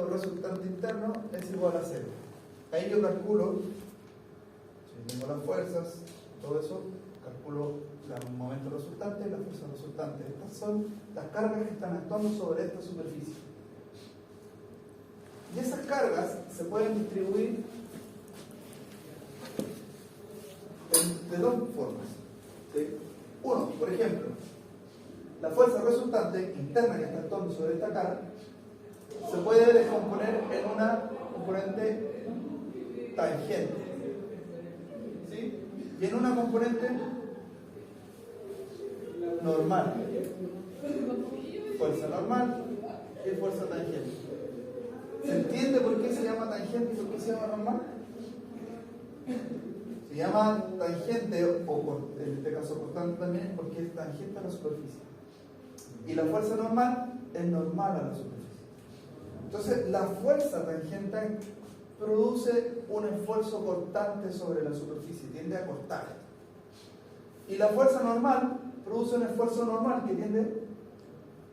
el resultante interno es igual a 0. Ahí yo calculo, si tengo las fuerzas, todo eso, calculo el momento resultante y la fuerza resultante. Estas son las cargas que están actuando sobre esta superficie. Y esas cargas se pueden distribuir de dos formas. ¿Sí? Uno, por ejemplo, la fuerza resultante interna que está actuando sobre esta carga se puede descomponer en una componente tangente, ¿sí? Y en una componente normal, fuerza normal y fuerza tangente. ¿Se entiende por qué se llama tangente y por qué se llama normal? Se llama tangente, o en este caso constante también, porque es tangente a la superficie. Y la fuerza normal es normal a la superficie. Entonces, la fuerza tangente produce un esfuerzo cortante sobre la superficie, tiende a cortar. Y la fuerza normal produce un esfuerzo normal que tiende,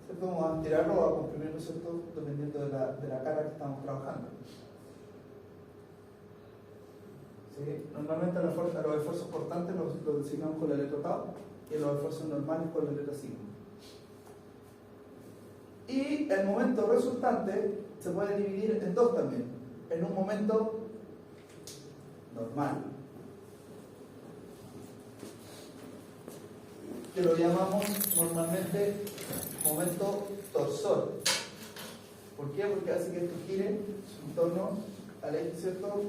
¿cierto?, a tirarlo o a comprimirlo, ¿cierto?, dependiendo de la carga que estamos trabajando. ¿Sí? Normalmente los esfuerzos cortantes los designamos con la letra tau y los esfuerzos normales con la letra sigma. Y el momento resultante se puede dividir en dos también. En un momento normal, que lo llamamos normalmente momento torsor. ¿Por qué? Porque hace que esto gire en torno al eje, ¿cierto?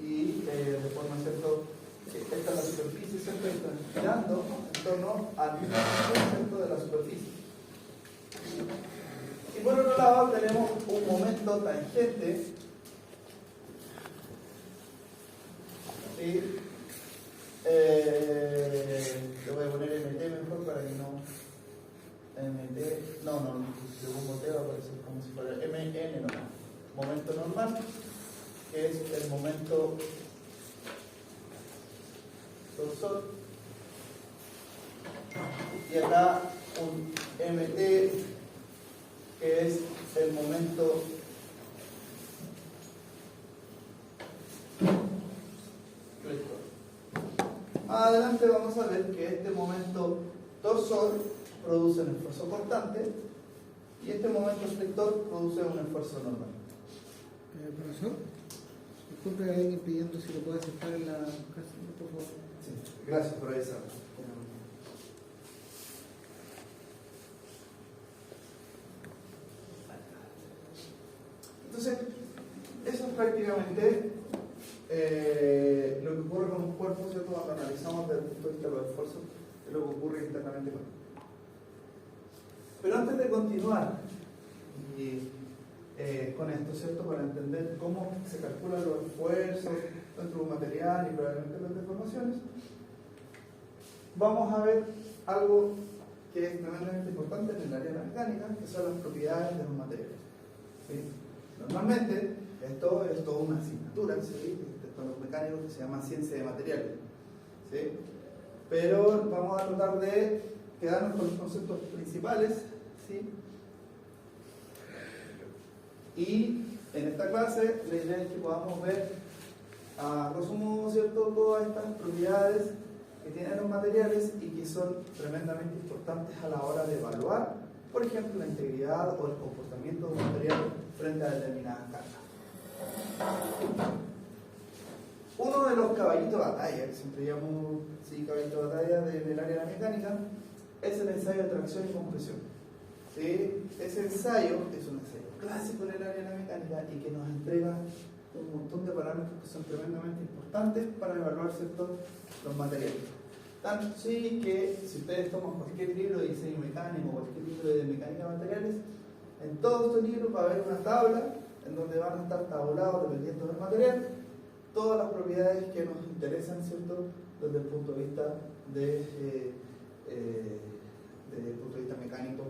Y de forma, ¿cierto?, esta es la superficie, ¿cierto?, y está girando en torno al centro de la superficie. Y por otro lado tenemos un momento tangente, ¿sí? Le voy a poner MT mejor para que no. MT, no, según T va a aparecer como si fuera MN normal. Momento normal, que es el momento torsor. Y acá un MT, que es el momento flector. Más adelante vamos a ver que este momento torsor produce un esfuerzo cortante y este momento flector produce un esfuerzo normal. Profesor, disculpe, hay alguien pidiendo si lo puede aceptar en la casa, por favor. Sí, gracias por avisar. Entonces, eso es prácticamente lo que ocurre con un cuerpo, ¿cierto?, cuando analizamos desde el punto de vista de los esfuerzos, es lo que ocurre internamente con él. Pero antes de continuar con esto, ¿cierto?, para entender cómo se calculan los esfuerzos dentro de un material y probablemente las deformaciones, vamos a ver algo que es tremendamente importante en el área de la mecánica, que son las propiedades de los materiales. ¿Sí? Normalmente, esto es toda una asignatura, ¿sí?, con los mecánicos, que se llama ciencia de materiales. ¿Sí? Pero vamos a tratar de quedarnos con los conceptos principales, ¿sí? Y en esta clase la idea es que podamos ver a grosso modo, ¿cierto?, todas estas propiedades que tienen los materiales y que son tremendamente importantes a la hora de evaluar, por ejemplo, la integridad o el comportamiento de un material frente a determinadas cargas. Uno de los caballitos de batalla, que siempre llamo caballito de batalla del área de la mecánica, es el ensayo de tracción y compresión. ¿Sí? Ese ensayo es un ensayo clásico en el área de la mecánica y que nos entrega un montón de parámetros que son tremendamente importantes para evaluar, ¿cierto?, los materiales. Tanto sí que si ustedes toman cualquier libro de diseño mecánico o cualquier libro de mecánica de materiales, en todos estos libros va a haber una tabla en donde van a estar tabulados, dependiendo del material, todas las propiedades que nos interesan, ¿cierto?, desde el punto de vista mecánico,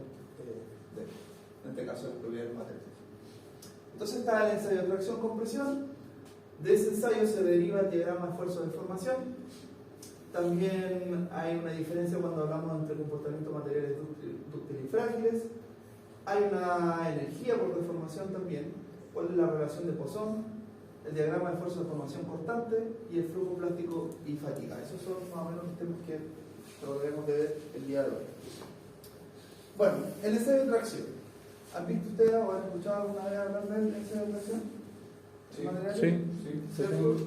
en este caso de propiedades de materiales. Entonces está el ensayo de tracción-compresión. De ese ensayo se deriva el diagrama de esfuerzo de deformación. También hay una diferencia cuando hablamos entre comportamientos materiales dúctiles y frágiles. Hay una energía por deformación también. ¿Cuál es la relación de Poisson? El diagrama de esfuerzo de formación constante y el flujo plástico y fatiga. Esos son más o menos los temas que trataremos de ver el día de hoy. Bueno, el ensayo de tracción. ¿Han visto ustedes o han escuchado alguna vez hablar del ensayo de tracción? Sí, ¿Cierto? ¿Los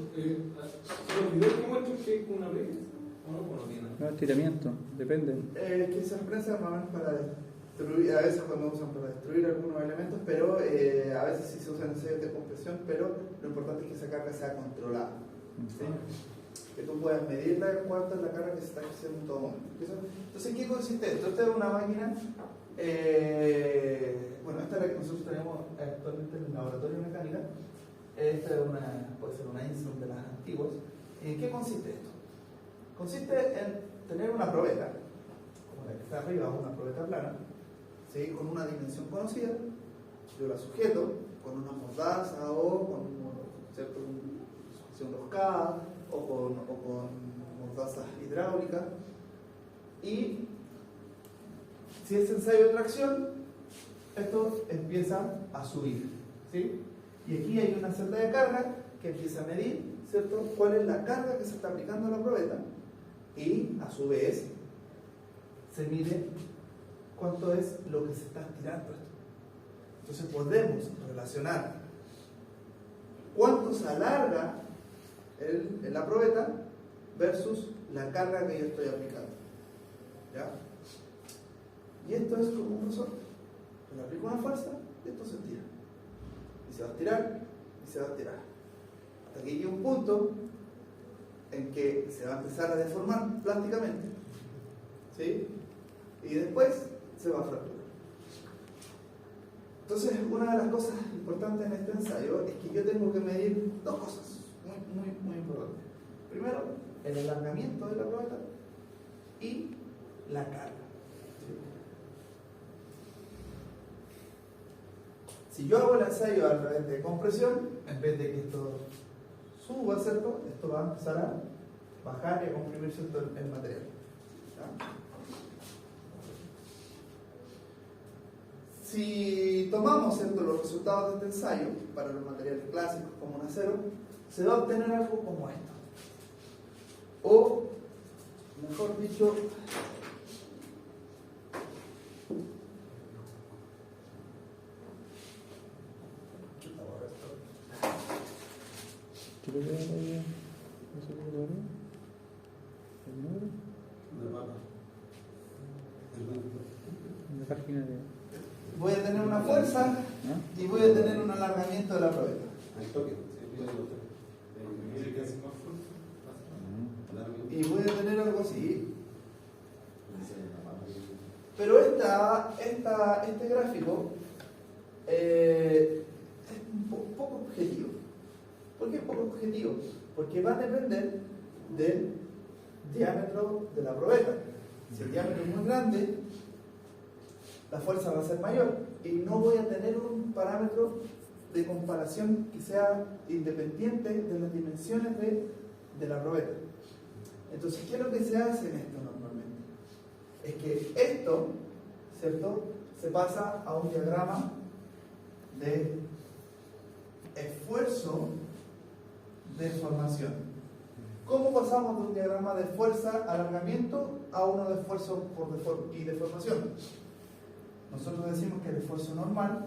videos que muestran que es una regla? ¿O no? ¿O no tiene? No, estiramiento, depende. Que se expresa más o menos para destruir, a veces cuando usan para destruir algunos elementos, pero a veces sí se usan ensayos de compresión, pero lo importante es que esa carga sea controlada. ¿Sí? Que tú puedas medirla cuánto es la carga que se está ejerciendo en todo momento. Entonces, ¿en qué consiste esto? Esta es una máquina, bueno, esta es la que nosotros tenemos actualmente en el laboratorio de mecánica. Esta es puede ser una Inslum de las antiguas. ¿En qué consiste esto? Consiste en tener una probeta, como la que está arriba, una probeta plana, ¿sí? Con una dimensión conocida. Yo la sujeto con una mordaza o con ¿cierto? Una sujeción roscada o con mordazas hidráulicas. Y si es ensayo de tracción, esto empieza a subir, ¿sí? Y aquí hay una celda de carga que empieza a medir, ¿cierto? Cuál es la carga que se está aplicando a la probeta. Y a su vez se mide cuánto es lo que se está estirando esto. Entonces podemos relacionar cuánto se alarga en la probeta versus la carga que yo estoy aplicando. ¿Ya? Y esto es como un resorte. Yo le aplico una fuerza y esto se estira. Y se va a estirar y se va a estirar. Hasta que llegue un punto en que se va a empezar a deformar plásticamente, ¿sí? Y después se va a fracturar. Entonces, una de las cosas importantes en este ensayo es que yo tengo que medir dos cosas muy importantes. Primero, el alargamiento de la probeta y la carga. Si yo hago el ensayo a través de compresión, en vez de que esto suba, ¿cierto? Esto va a empezar a bajar y a comprimir, ¿cierto? el material. ¿Ya? Si tomamos, ¿cierto? Los resultados de este ensayo para los materiales clásicos como un acero, se va a obtener algo como esto. O, mejor dicho, ¿Qué le queda todavía? ¿No se puede lograr? ¿El número? En la página de... voy a tener una fuerza y voy a tener un alargamiento de la probeta. Y voy a tener algo así. Pero este gráfico es un poco objetivo. ¿Por qué es poco objetivo? Porque va a depender del diámetro de la probeta. Si el diámetro es muy grande, la fuerza va a ser mayor y no voy a tener un parámetro de comparación que sea independiente de las dimensiones de la probeta. Entonces, ¿qué es lo que se hace en esto normalmente? Es que esto, ¿cierto?, se pasa a un diagrama de esfuerzo de formación. ¿Cómo pasamos de un diagrama de fuerza, alargamiento, a uno de esfuerzo y deformación? Nosotros decimos que el esfuerzo normal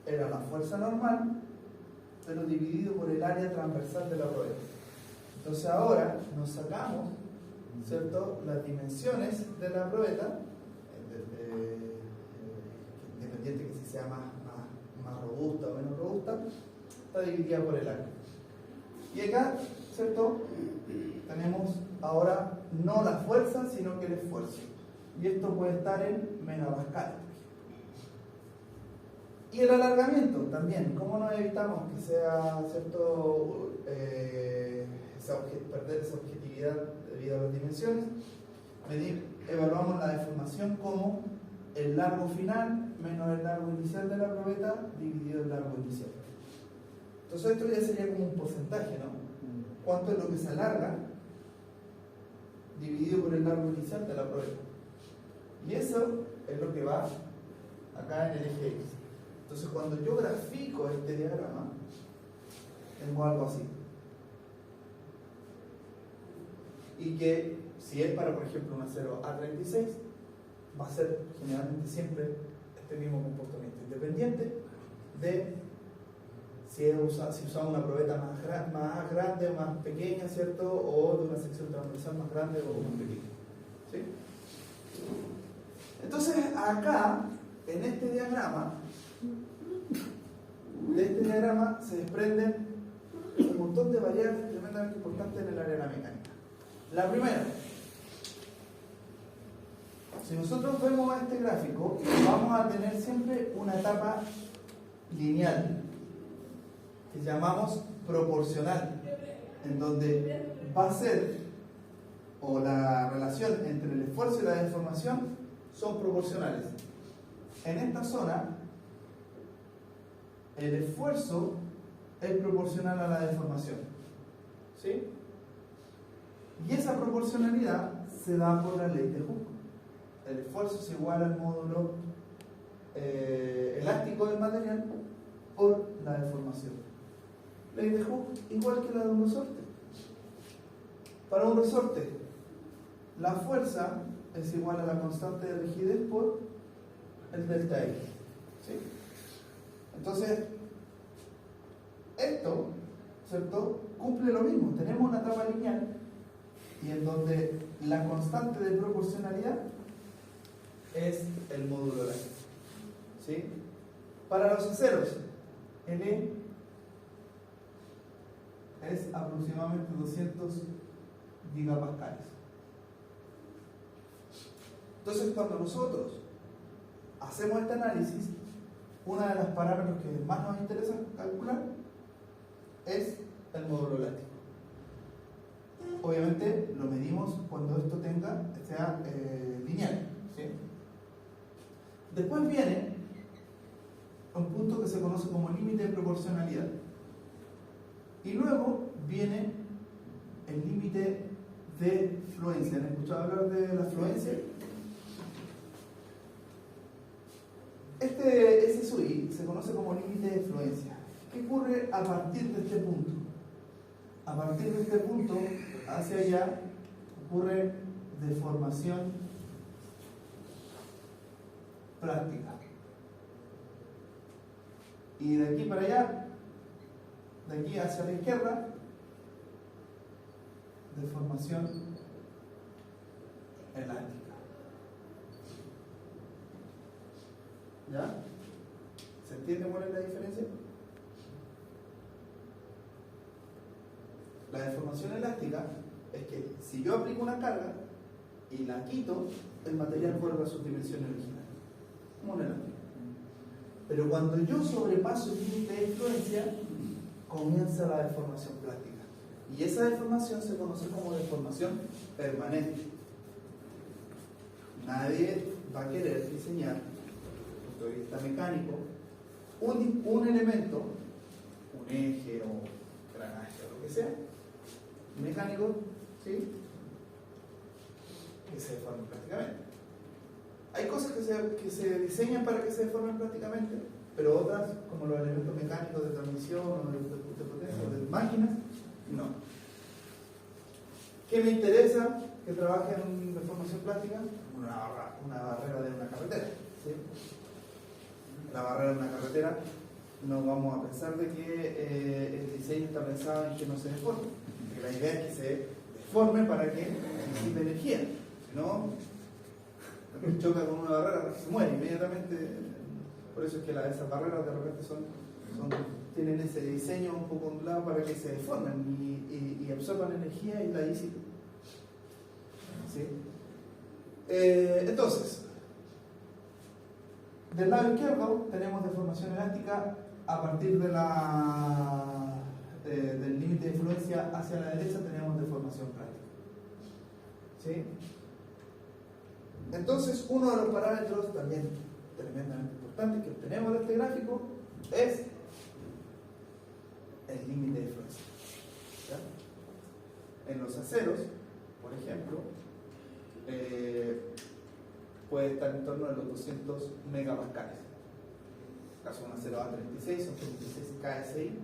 era la fuerza normal, pero dividido por el área transversal de la probeta. Entonces ahora nos sacamos, ¿cierto?, las dimensiones de la probeta, independiente que si sea más robusta o menos robusta, está dividida por el área. Y acá, ¿cierto?, tenemos ahora no la fuerza, sino que el esfuerzo. Y esto puede estar en megapascales. Y el alargamiento también. ¿Cómo nos evitamos que sea, ¿cierto?, perder esa objetividad debido a las dimensiones? Evaluamos la deformación como el largo final menos el largo inicial de la probeta dividido el largo inicial. Entonces esto ya sería como un porcentaje, ¿no? ¿Cuánto es lo que se alarga dividido por el largo inicial de la probeta? Y eso es lo que va acá en el eje X. Entonces cuando yo grafico este diagrama, tengo algo así. Y que si es para, por ejemplo, un acero A36, va a ser generalmente siempre este mismo comportamiento, independiente de si usamos una probeta más grande o más pequeña, ¿cierto? O de una sección transversal más grande o más pequeña. ¿Sí? Entonces, acá, en este diagrama, de este diagrama se desprenden un montón de variables tremendamente importantes en el área de la mecánica. La primera, si nosotros vemos este gráfico, vamos a tener siempre una etapa lineal, que llamamos proporcional, en donde va a ser, o la relación entre el esfuerzo y la deformación son proporcionales. En esta zona, el esfuerzo es proporcional a la deformación. ¿Sí? Y esa proporcionalidad se da por la ley de Hooke. El esfuerzo es igual al módulo elástico del material por la deformación. Ley de Hooke igual que la de un resorte. Para un resorte, la fuerza es igual a la constante de rigidez por el delta X. ¿Sí? Entonces, esto, ¿cierto?, cumple lo mismo. Tenemos una etapa lineal y en donde la constante de proporcionalidad es el módulo elástico. ¿Sí? Para los aceros, L es aproximadamente 200 gigapascales. Entonces, cuando nosotros hacemos este análisis, una de las parámetros que más nos interesa calcular es el módulo elástico. Obviamente lo medimos cuando esto sea lineal. ¿Sí? Después viene un punto que se conoce como límite de proporcionalidad. Y luego viene el límite de fluencia. ¿Han escuchado hablar de la fluencia? Este SSUI se conoce como límite de fluencia. ¿Qué ocurre a partir de este punto? A partir de este punto, hacia allá, ocurre deformación plástica. Y de aquí para allá, de aquí hacia la izquierda, deformación elástica. ¿Ya? ¿Se entiende cuál es la diferencia? La deformación elástica es que si yo aplico una carga y la quito, el material vuelve a su dimensión original, como un elástico. Pero cuando yo sobrepaso el límite de influencia, comienza la deformación plástica. Y esa deformación se conoce como deformación permanente. Nadie va a querer diseñar, desde el punto de vista mecánico, un elemento, un eje o granaje o lo que sea, mecánico, ¿sí?, que se deformen plásticamente. Hay cosas que se diseñan para que se deformen plásticamente, pero otras, como los elementos mecánicos de transmisión o de potencia o de máquinas, no. ¿Qué me interesa que trabaje en deformación plástica? Una barrera de una carretera. ¿Sí? La barrera de una carretera, no vamos a pensar de que el diseño está pensado en que no se deforme. Porque la idea es que se deforme para que necesite energía. Si no, choca con una barrera, se muere inmediatamente. Por eso es que esas barreras de repente tienen ese diseño un poco ondulado para que se deformen y absorban energía y la disipen. ¿Sí? Entonces, del lado izquierdo tenemos deformación elástica a partir de del límite de influencia. Hacia la derecha tenemos deformación plástica. ¿Sí? Entonces, uno de los parámetros también tremendamente importante que obtenemos de este gráfico es el límite de influencia. ¿Ya? En los aceros, por ejemplo, puede estar en torno a los 200 megapascales. caso de una 0A36 son 36 KSI,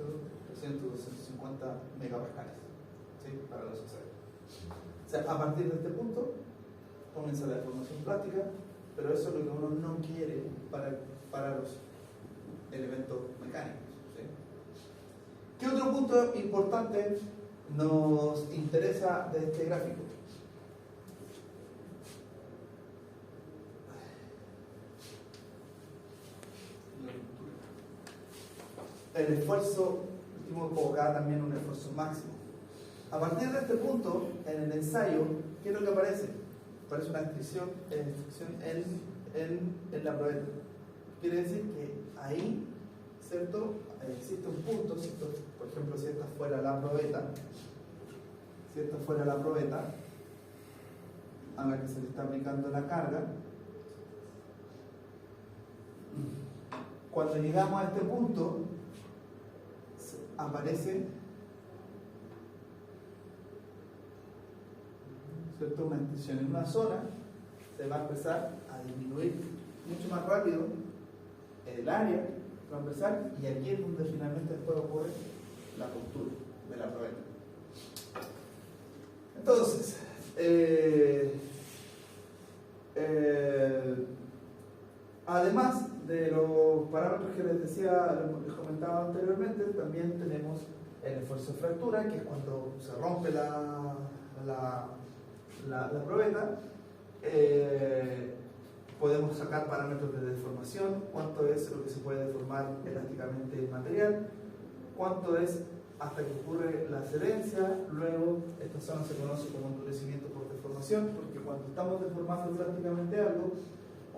250 megapascales, ¿sí? Para los usuarios. O sea, a partir de este punto comienza la deformación plástica, pero eso es lo que uno no quiere para los elementos mecánicos, ¿sí? ¿Qué otro punto importante nos interesa de este gráfico? El esfuerzo, último colocaba también un esfuerzo máximo. A partir de este punto, en el ensayo, ¿qué es lo que aparece? Aparece una descripción en la probeta. Quiere decir que ahí, ¿cierto? Existe un punto, ¿cierto? Por ejemplo, si esta fuera la probeta, a la que se le está aplicando la carga, cuando llegamos a este punto, aparece, ¿cierto? Una extensión en una zona, se va a empezar a disminuir mucho más rápido el área transversal, y aquí es donde finalmente después ocurre la ruptura de la probeta. Entonces, además de los parámetros que les comentaba anteriormente, también tenemos el esfuerzo de fractura, que es cuando se rompe la probeta. Podemos sacar parámetros de deformación, cuánto es lo que se puede deformar elásticamente el material, cuánto es hasta que ocurre la adherencia. Luego, esta zona se conoce como endurecimiento por deformación, porque cuando estamos deformando plásticamente algo,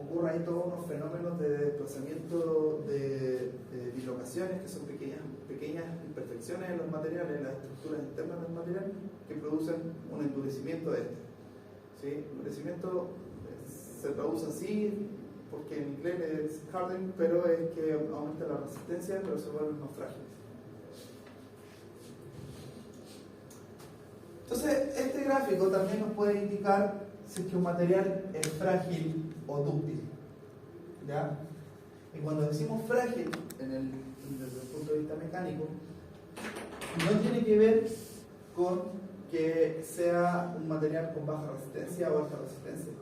ocurre ahí todos unos fenómenos de desplazamiento de dislocaciones, que son pequeñas imperfecciones en los materiales, en las estructuras internas del material, que producen un endurecimiento de este. ¿Sí? Endurecimiento se traduce así porque en inglés es hardening, pero es que aumenta la resistencia, pero se vuelven más frágiles. Entonces, este gráfico también nos puede indicar si es que un material es frágil o dúctil, ¿ya? Y cuando decimos frágil, desde el punto de vista mecánico, no tiene que ver con que sea un material con baja resistencia o alta resistencia.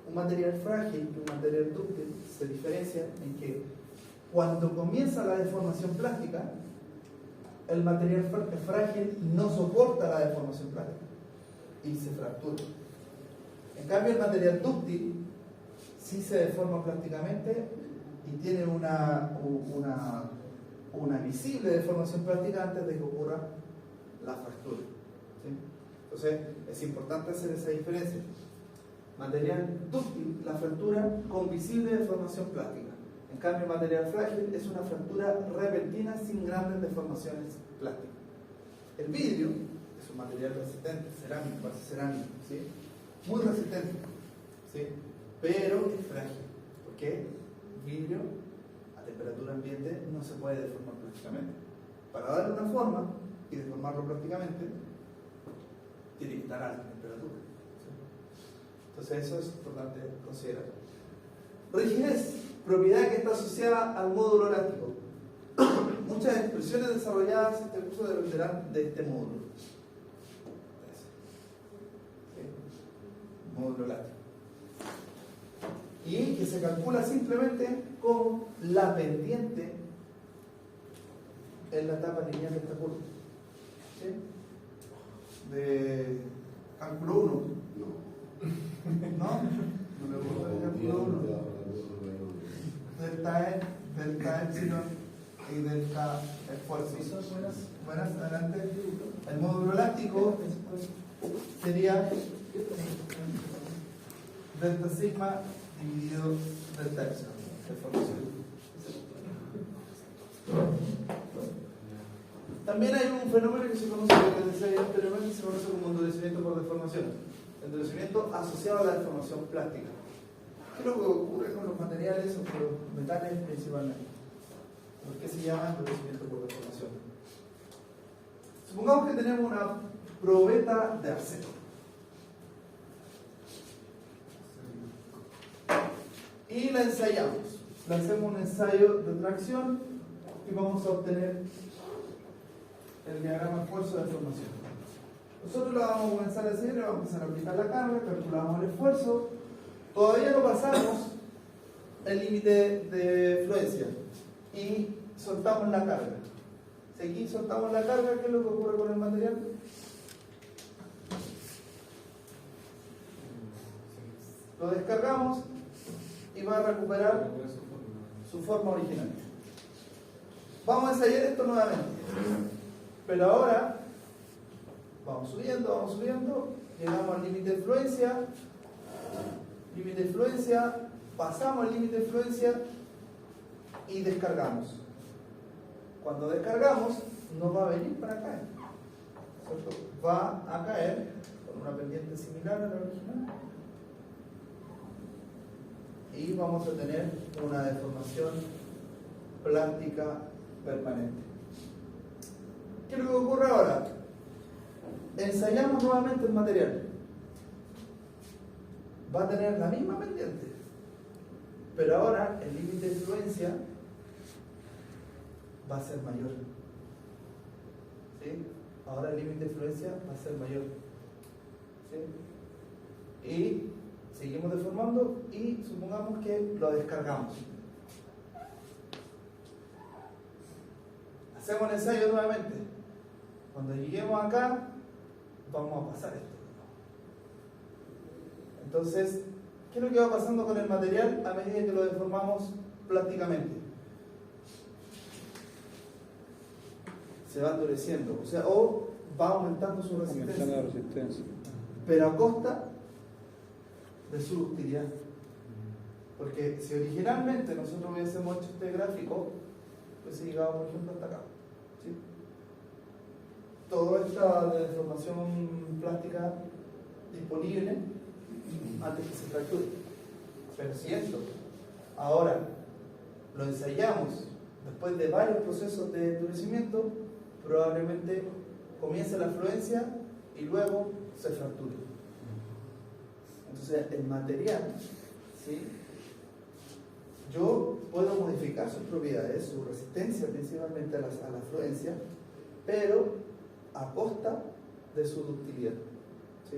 Un material frágil y un material dúctil se diferencian en que cuando comienza la deformación plástica, el material frágil no soporta la deformación plástica y se fractura. En cambio, el material dúctil sí se deforma plásticamente y tiene una visible deformación plástica antes de que ocurra la fractura, ¿sí? Entonces, es importante hacer esa diferencia. Material dúctil, la fractura con visible deformación plástica. En cambio, material frágil es una fractura repentina sin grandes deformaciones plásticas. El vidrio es un material resistente, cerámico, base cerámica, ¿sí? Muy resistente, ¿sí? Pero es frágil. ¿Por qué? Vidrio a temperatura ambiente no se puede deformar plásticamente. Para darle una forma y deformarlo plásticamente, tiene que estar a alta temperatura, ¿sí? Entonces eso es importante considerar. Rigidez, propiedad que está asociada al módulo elástico. Muchas expresiones desarrolladas en este curso dependerán de este módulo. ¿Sí? Módulo elástico. Y que se calcula simplemente con la pendiente en la etapa lineal de esta curva. ¿Sí? De cálculo 1. ¿No? No me gusta el cálculo 1. Delta E, delta epsilon y delta esfuerzo. Buenas, adelante. El módulo elástico sería delta sigma dividido delta epsilon. También hay un fenómeno que se conoce, que les decía anteriormente, se conoce como endurecimiento por deformación. Endurecimiento asociado a la deformación plástica. ¿Qué es lo que ocurre con los materiales o con los metales principalmente? ¿Por qué se llama endurecimiento por deformación? Supongamos que tenemos una probeta de arceno. Y la ensayamos. le hacemos un ensayo de tracción y vamos a obtener el diagrama esfuerzo-deformación. Nosotros lo vamos a comenzar a hacer, vamos a empezar a aplicar la carga, calculamos el esfuerzo. Todavía no pasamos el límite de fluencia y soltamos la carga. Si aquí soltamos la carga, ¿qué es lo que ocurre con el material? Lo descargamos y va a recuperar su forma original. Vamos a ensayar esto nuevamente, pero ahora vamos subiendo, llegamos al límite de fluencia, pasamos el límite de fluencia y descargamos. Cuando descargamos, no va a venir para caer, ¿cierto? Va a caer con una pendiente similar a la original y vamos a tener una deformación plástica permanente. ¿Qué es lo que ocurre ahora? Ensayamos nuevamente el material. Va a tener la misma pendiente, pero ahora el límite de fluencia va a ser mayor. ¿Sí? Ahora el límite de fluencia va a ser mayor. ¿Sí? Y seguimos deformando y supongamos que lo descargamos. Hacemos el ensayo nuevamente. Cuando lleguemos acá, vamos a pasar esto. Entonces, ¿qué es lo que va pasando con el material a medida que lo deformamos plásticamente? Se va endureciendo, o va aumentando su resistencia. Aumentando la resistencia. Pero a costa de su ductilidad. Porque si originalmente nosotros hubiésemos hecho este gráfico, pues llegado, por ejemplo, hasta acá. ¿Sí? Toda esta deformación plástica disponible antes que se fracture. Pero si esto ahora lo ensayamos después de varios procesos de endurecimiento, probablemente comience la fluencia y luego se fracture. Entonces el material, ¿sí? Yo puedo modificar sus propiedades, su resistencia principalmente a la fluencia, pero a costa de su ductilidad. ¿Sí?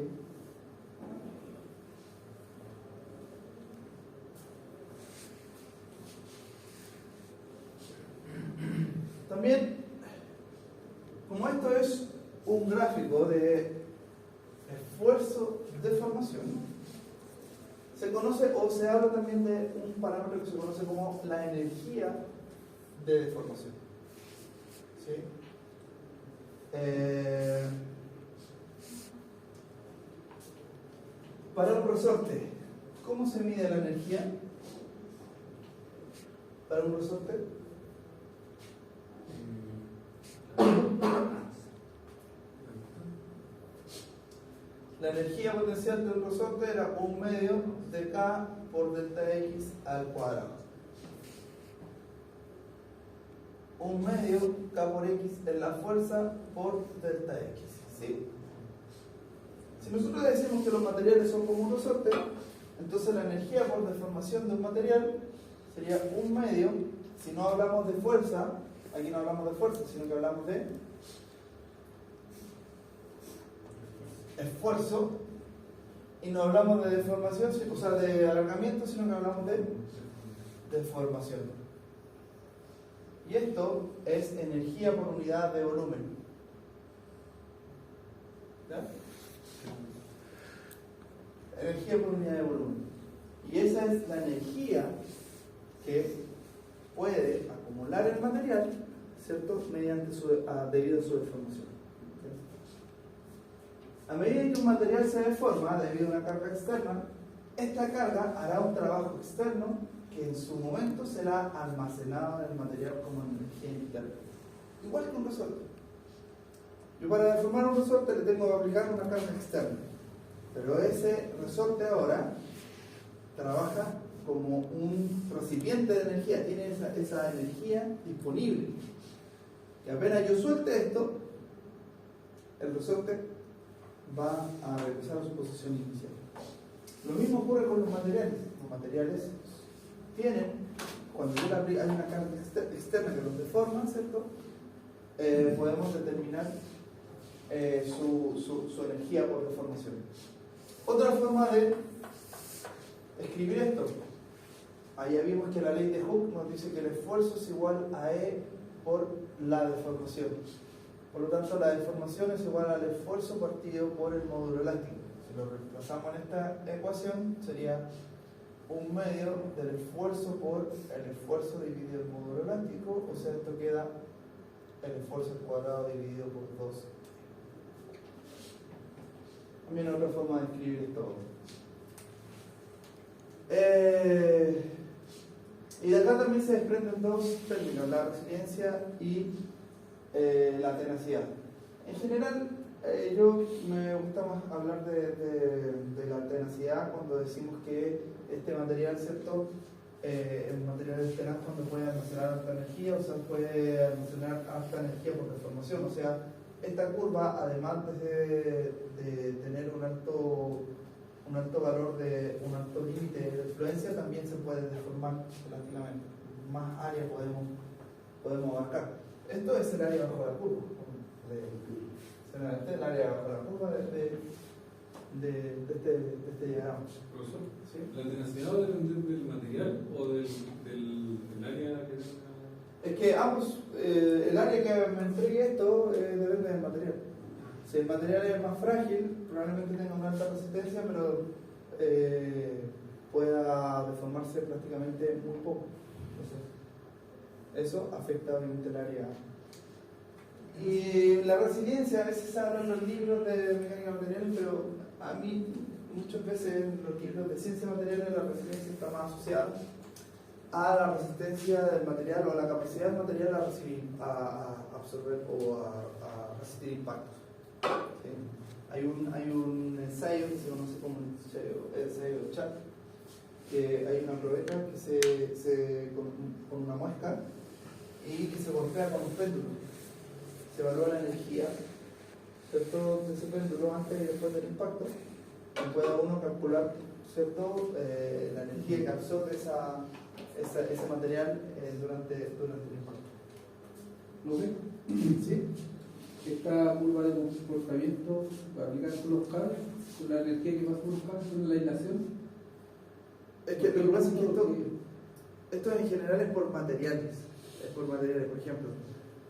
También, como esto es un gráfico de esfuerzo de formación, se conoce o se habla también de un parámetro que se conoce como la energía de deformación. ¿Sí? Para un resorte, ¿cómo se mide la energía? Para un resorte, la energía potencial del resorte era 1/2 de K por delta X al cuadrado. 1/2 K por X es la fuerza por delta X. ¿Sí? Si nosotros decimos que los materiales son como un resorte, entonces la energía por deformación de un material sería 1/2. Si no hablamos de fuerza, aquí no hablamos de fuerza, sino que hablamos de esfuerzo, y no hablamos de deformación, o sea, de alargamiento, sino que hablamos de deformación. Y esto es energía por unidad de volumen. ¿Ya? Energía por unidad de volumen. Y esa es la energía que puede acumular el material, ¿cierto? Debido a su deformación. A medida que un material se deforma debido a una carga externa, esta carga hará un trabajo externo que en su momento será almacenado en el material como energía interna. Igual que un resorte. Yo para deformar un resorte le tengo que aplicar una carga externa, pero ese resorte ahora trabaja como un recipiente de energía, tiene esa energía disponible. Y apenas yo suelte esto, el resorte va a regresar a su posición inicial. Lo mismo ocurre con los materiales. Los materiales tienen cuando yo le aplico, hay una carga externa que los deforma, ¿cierto? Podemos determinar su energía por deformación. Otra forma de escribir esto, allá vimos que la ley de Hooke nos dice que el esfuerzo es igual a E por la deformación. Por lo tanto, la deformación es igual al esfuerzo partido por el módulo elástico. Si lo reemplazamos en esta ecuación, sería un medio del esfuerzo por el esfuerzo dividido el módulo elástico, o sea, esto queda el esfuerzo al cuadrado dividido por 2. También otra forma de escribir esto. Y de acá también se desprenden dos términos, la resiliencia y la tenacidad. En general, yo me gusta más hablar de la tenacidad cuando decimos que este material, ¿cierto? El material es tenaz cuando puede almacenar alta energía, o sea, puede almacenar alta energía por deformación. O sea, esta curva, además de tener un alto valor un alto límite de influencia, también se puede deformar elásticamente. Más área podemos abarcar. Esto es el área bajo la curva. Este es el área bajo la curva de este diagrama. Profesor, ¿Sí? ¿la tenacidad va a depender del material o del área que tenga? Es que ambos, el área que me entregue esto depende del material. Si el material es más frágil, probablemente tenga una alta resistencia, pero pueda deformarse prácticamente muy poco. Entonces, eso afecta obviamente el área. Y la resiliencia, a veces hablan los libros de mecánica de materiales, pero a mí muchas veces en los libros de ciencia de materiales la resiliencia está más asociada a la resistencia del material o a la capacidad del material a absorber o a resistir impactos. ¿Sí? Hay un ensayo que se conoce como el ensayo de Chat, que hay una probeta que con una muesca y que se golpea con un péndulo. Se evalúa la energía, ¿cierto?, de ese péndulo antes y después del impacto, y puede uno calcular, ¿cierto?, la energía que absorbe ese material durante el impacto. ¿Lo ve? ¿Sí? Esta curva de comportamiento va a aplicar con los cables, con la energía que pasa por los cables, con la aislación. Es que lo que pasa es que esto en general es por materiales. Por ejemplo,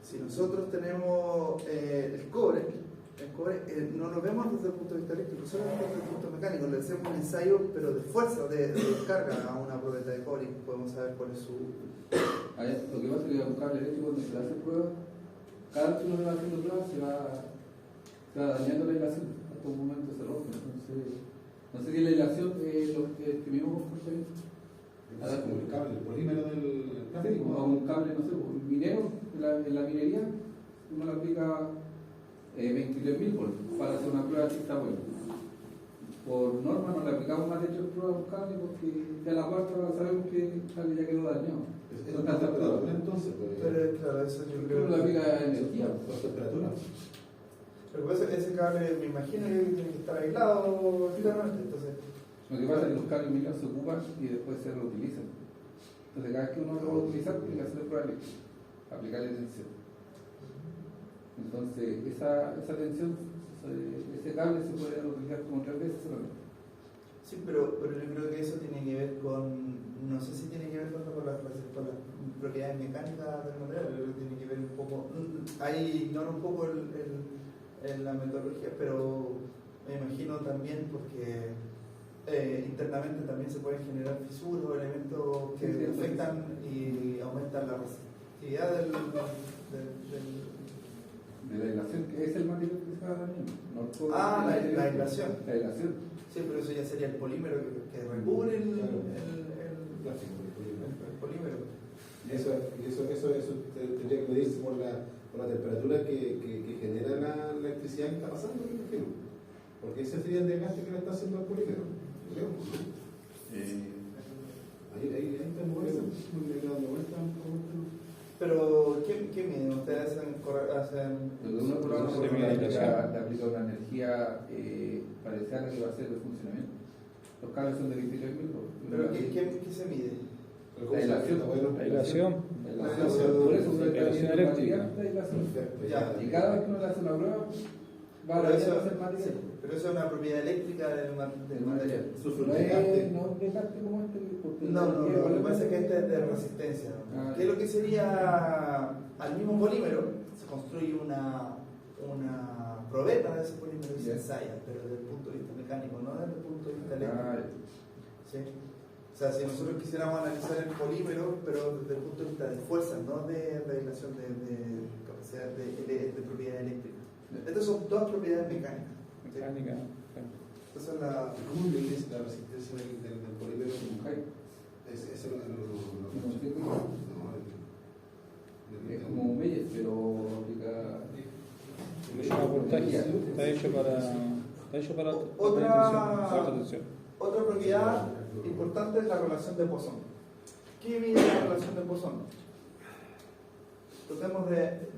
si nosotros tenemos el cobre no lo vemos desde el punto de vista eléctrico, solamente desde el punto mecánico. Le hacemos un ensayo, pero de fuerza, de descarga a una probeta de cobre y podemos saber cuál es su. Lo que pasa es que un cable eléctrico, cuando se le hace pruebas, cada vez que uno le va haciendo pruebas se va dañando la aislación, hasta un momento se rompe. Entonces, no sé si la aislación es lo que mismo comportamiento. Como el cable, el polímero del plástico. O un cable, no sé, un minero en la minería, uno le aplica 23.000 volts para hacer una prueba si está bueno. Por norma no le aplicamos más de hecho pruebas a un cable porque ya la cuarta sabemos que el cable ya quedó dañado. Es una temperatura entonces. Pero claro, eso yo creo. Uno le aplica energía. Por temperatura. Lo que pasa es que ese cable, me imagino que tiene que estar aislado literalmente. Entonces, Lo que pasa es que los cables mineros se ocupan y después se reutilizan. Entonces cada vez que uno lo va a utilizar tiene que hacer prueba eléctrica, aplicarle tensión. Entonces esa tensión, ese cable se puede reutilizar como 3 veces solamente. sí, pero yo creo que eso tiene que ver con, no sé si tiene que ver con las propiedades mecánicas del material, yo creo que tiene que ver un poco, ahí ignoro un poco la metodología, pero me imagino también porque internamente también se pueden generar fisuras o elementos que afectan y aumentan la resistividad del De la aislación, que es el material que se va a dañar. la aislación. La aislación. Sí, pero eso ya sería el polímero que recubre el Plástico, polímero. Y eso tendría que medirse por la temperatura que genera la electricidad que está pasando, me imagino. Porque ese sería el desgaste que le está haciendo al polímero. Creo. Ahí estamos dando vueltas. Pero, ¿qué miden? ¿Ustedes hacen Uno le aplica una energía parecida a la que va a ser el funcionamiento. Los cables son de 23.000 volts. ¿Pero qué se mide? Pero ¿cómo se llama esta weá? La aislación. La aislación, por eso se La aislación eléctrica. Perfecto, Ya. Y cada vez que uno le hace la prueba, va a Pero hacer eso, material. sí, pero eso es una propiedad eléctrica del material. Sufre un No desgaste. es un desgaste como este. Porque No, no, tiene lo que valor. pasa es que este es de resistencia. Ah, ¿Qué es lo que sería al mismo polímero? Se construye una probeta de ese polímero y se Ya. ensaya, pero desde el punto de vista mecánico, no desde el punto de vista eléctrico. Ah, ¿Sí? O sea, si nosotros quisiéramos analizar el polímero, pero desde el punto de vista de fuerza, no de relación de capacidad de propiedad eléctrica. Estas son dos propiedades mecánicas. ¿Sí? Mecánica. Esa es la. ¿Cómo le dices la resistencia del polímero? Eso es como un Meyer, pero aplica. Voltaje. Está hecho para Otra- tensión. Otra propiedad importante es la relación de Poisson. ¿Qué mide la relación de Poisson? Tratemos de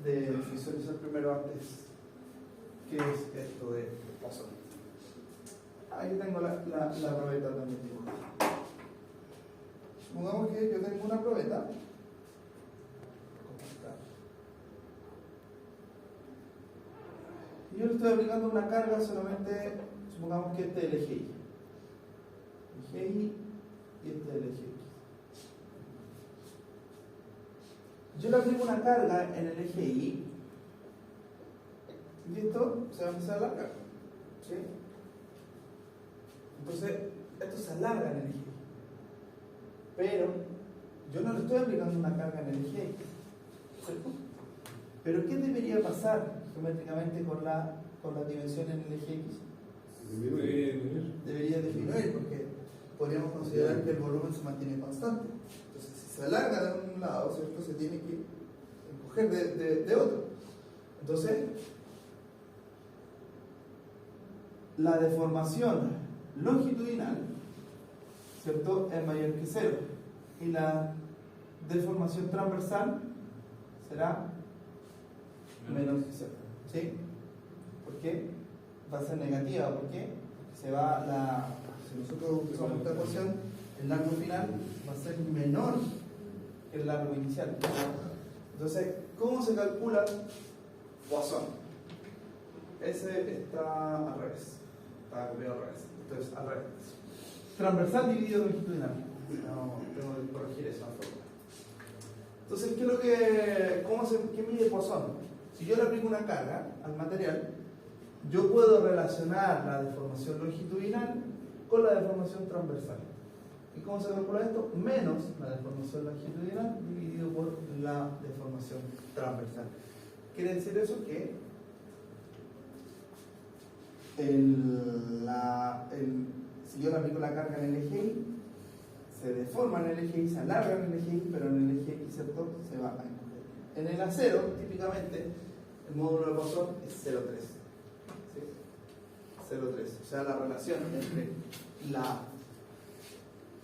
visualizar primero antes qué es esto de Poisson. Ahí tengo la probeta también dibujada. Supongamos que yo tengo una probeta. Y yo le estoy aplicando una carga solamente, supongamos que este es el eje Y. Eje Y y este es el eje X. Yo le aplico una carga en el eje Y y esto se va a empezar a alargar. ¿Sí? Entonces, esto se alarga en el eje Y. Pero yo no le estoy aplicando una carga en el eje X. ¿Cierto? Pero ¿qué debería pasar geométricamente con la dimensión en el eje X? Debería disminuir porque podríamos considerar que el volumen se mantiene constante. Entonces, si se alarga de un lado, ¿cierto? Se tiene que encoger de otro. Entonces, la deformación longitudinal, ¿cierto?, es mayor que cero. Y la deformación transversal será menos que cero. ¿Sí? ¿Por qué? Va a ser negativa. ¿Por qué? Porque se va si nosotros usamos esta ecuación, el largo final va a ser menor que el largo inicial. Entonces, ¿cómo se calcula Poisson? Ese está al revés. Está copiado al revés. Entonces, al revés. Transversal dividido longitudinal. No, tengo que corregir esa fórmula. Entonces, ¿qué mide Poisson? Si yo le aplico una carga al material, yo puedo relacionar la deformación longitudinal con la deformación transversal. ¿Y cómo se calcula esto? Menos la deformación longitudinal dividido por la deformación transversal. Quiere decir eso que si yo le aplico la carga en el eje Y, se deforma en el eje Y, se alarga en el eje Y, pero en el eje X, ¿cierto?, se va a encoger. En el acero, típicamente, el módulo de Poisson es 0,3. ¿Sí? 0,3. O sea, la relación entre la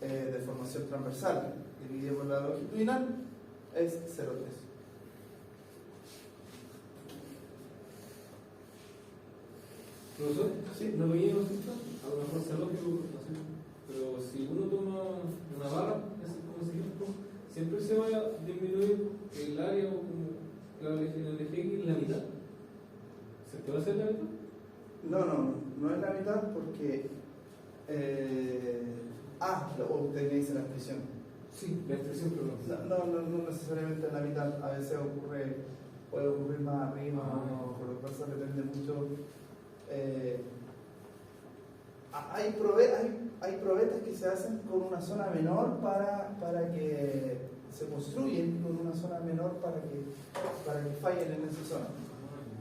deformación transversal dividida por la longitudinal es 0,3. Profesor, Sí. no veíamos esto, a lo mejor sea lógico, así, pero si uno toma una barra, así como ese ejemplo, siempre se va a disminuir el área o como el eje X en la mitad. ¿Se puede hacer la mitad? No es la mitad porque. Usted me dice la expresión. Sí, la expresión, pero No necesariamente en la mitad, a veces puede ocurrir más arriba, por lo que pasa depende mucho. Hay probetas que se hacen con una zona menor para que se construyen con una zona menor para que fallen en esa zona.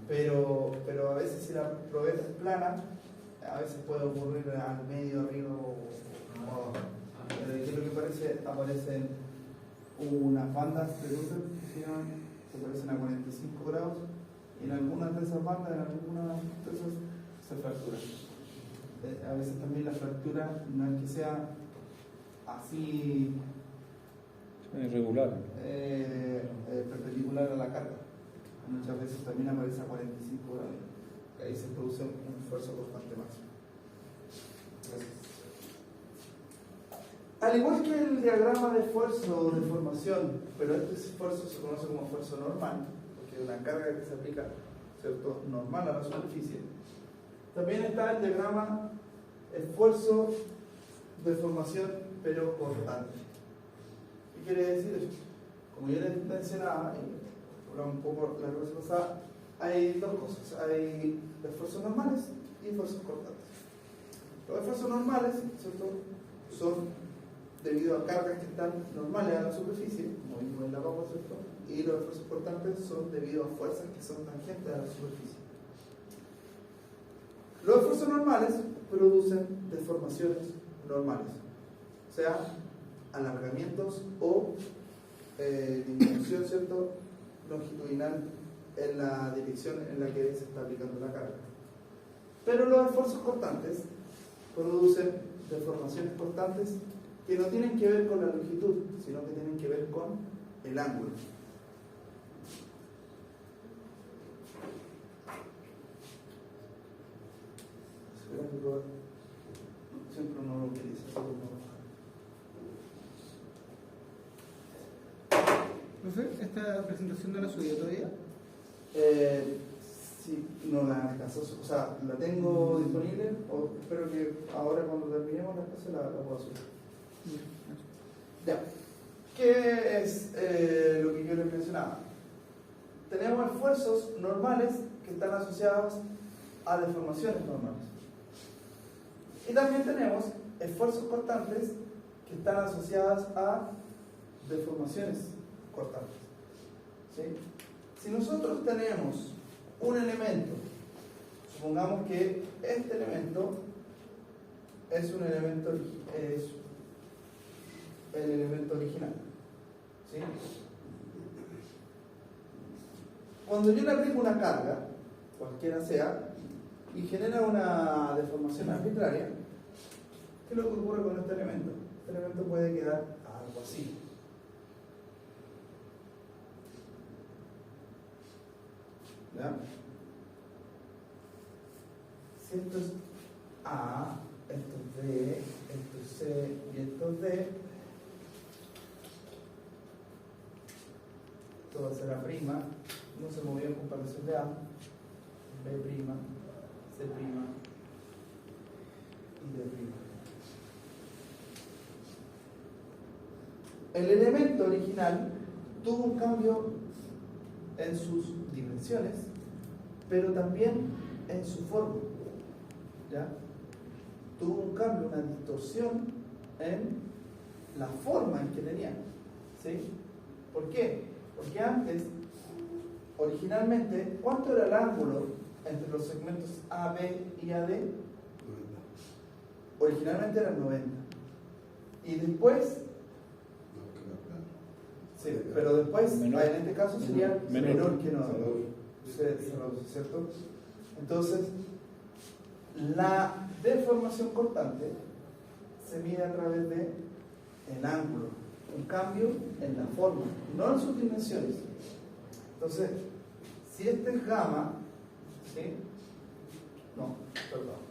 Pero a veces si la probeta es plana, a veces puede ocurrir al medio, arriba o abajo. ¿Qué es lo que aparecen unas bandas de luces que se parecen a 45 grados y en algunas de esas bandas, en algunas de esas se fractura. A veces también la fractura no es que sea así Irregular. perpendicular a la carga. Muchas veces también aparece a 45 grados. Ahí se produce un esfuerzo constante máximo. Gracias. Al igual que el diagrama de esfuerzo o de formación, pero este esfuerzo se conoce como esfuerzo normal, porque es una carga que se aplica, ¿cierto?, normal a la superficie. También está el diagrama esfuerzo de formación, pero cortante. ¿Qué quiere decir eso? Como yo les mencionaba, y hablamos un poco la clase pasada, hay dos cosas: hay esfuerzos normales y esfuerzos cortantes. Los esfuerzos normales, ¿cierto?, son debido a cargas que están normales a la superficie, como vimos en la papa, ¿cierto? Y los esfuerzos cortantes son debido a fuerzas que son tangentes a la superficie. Los esfuerzos normales producen deformaciones normales, o sea, alargamientos o disminución, ¿cierto?, longitudinal en la dirección en la que se está aplicando la carga. Pero los esfuerzos cortantes producen deformaciones constantes que no tienen que ver con la longitud, sino que tienen que ver con el ángulo. Siempre uno lo utiliza. Profe, ¿esta presentación no la subió todavía? Sí, no la alcanzó, o sea, la tengo disponible, o espero que ahora cuando terminemos la clase la pueda subir. Ya. ¿Qué es lo que yo les mencionaba? Tenemos esfuerzos normales que están asociados a deformaciones normales. Y también tenemos esfuerzos cortantes que están asociados a deformaciones cortantes. ¿Sí? Si nosotros tenemos un elemento, supongamos que este elemento es un elemento, es el elemento original, ¿sí? Cuando yo le aplico una carga, cualquiera sea, y genera una deformación arbitraria, ¿qué es lo que ocurre con este elemento? Este elemento puede quedar algo así. ¿Ya? Si esto es A, esto es B, esto es C y esto es D, esto va a ser A', no se movió en comparación de A, B', C' y D'. El elemento original tuvo un cambio en sus dimensiones, pero también en su forma. ¿Ya? Tuvo un cambio, una distorsión en la forma en que tenía. ¿Sí? ¿Por qué? Porque antes, originalmente, ¿cuánto era el ángulo entre los segmentos AB y AD? 90. Originalmente eran 90. Y después, sí, pero después, menor. en este caso sería menor que 90. Se reduce. ¿Cierto? Entonces, la deformación cortante se mide a través de el ángulo, un cambio en la forma, no en sus dimensiones. Entonces, si este es gamma, ¿sí? No, perdón.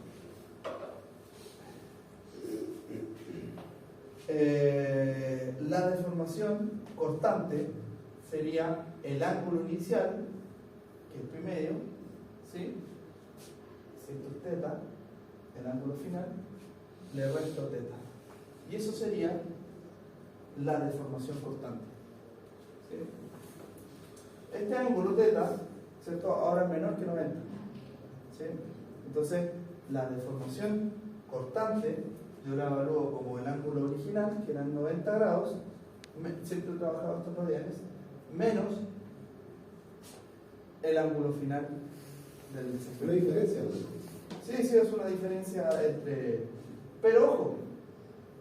La deformación cortante sería el ángulo inicial, que es pi medio, ¿sí? Si esto es teta, el ángulo final, le resto teta. Y eso sería la deformación cortante. ¿Sí? Este ángulo teta, ¿cierto?, ahora es menor que 90. ¿Sí? Entonces, la deformación cortante yo la evalúo como el ángulo original, que eran 90 grados, siempre he trabajado estos radianes, menos el ángulo final del desafío. ¿Una diferencia? Sí, es una diferencia entre... Pero ojo,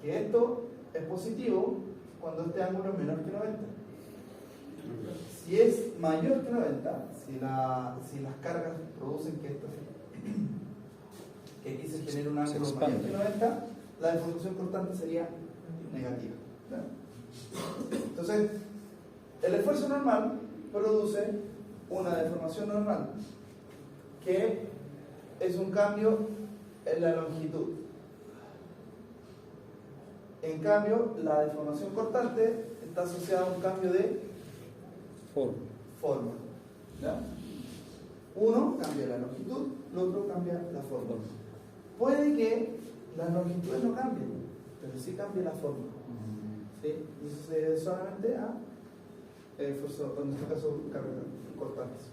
que esto es positivo cuando este ángulo es menor que 90. Si es mayor que 90, si las cargas producen que esto que aquí se genere un ángulo mayor que 90, la deformación constante sería negativa. ¿No? Entonces, el esfuerzo normal produce una deformación normal, que es un cambio en la longitud. En cambio, la deformación cortante está asociada a un cambio de forma. ¿Ya? Uno cambia la longitud, el otro cambia la forma. Puede que las longitudes no cambien, pero sí cambie la forma. ¿Sí? Y eso se debe solamente a esfuerzo, en este caso, cargas cortantes.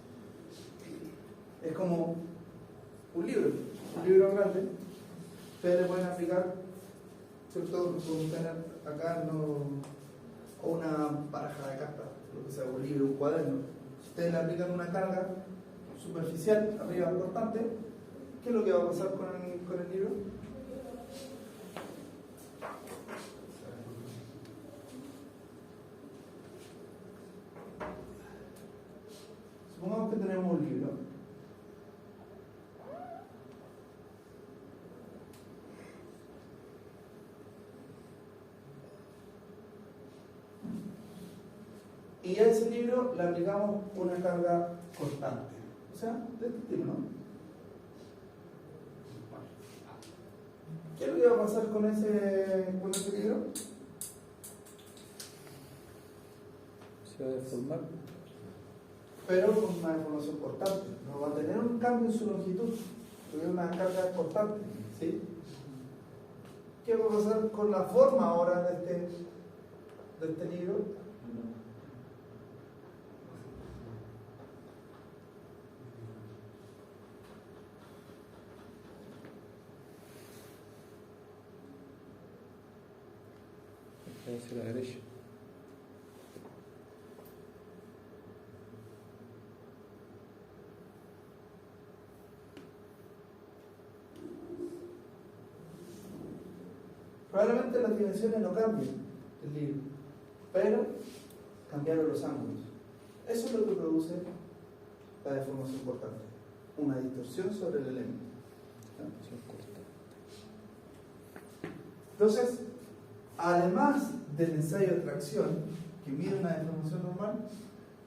Es como un libro grande. Ustedes le pueden aplicar, ¿cierto? Pueden tener acá o una baraja de cartas, lo que sea, un libro, un cuaderno. Si ustedes le aplican una carga superficial, arriba cortante, ¿qué es lo que va a pasar con el libro? Supongamos que tenemos un libro. Y a ese libro le aplicamos una carga constante. O sea, de este tipo, ¿no? ¿Qué es lo que va a pasar con ese libro? Se va a deformar. Pero con una deformación constante. No va a tener un cambio en su longitud, porque es una carga constante. ¿Sí? ¿Qué va a pasar con la forma ahora de este libro? Hacia la derecha. Probablemente las dimensiones no cambien del libro, pero cambiaron los ángulos. Eso es lo que produce la deformación cortante, una distorsión sobre el elemento. Entonces, además del ensayo de tracción, que mide una deformación normal,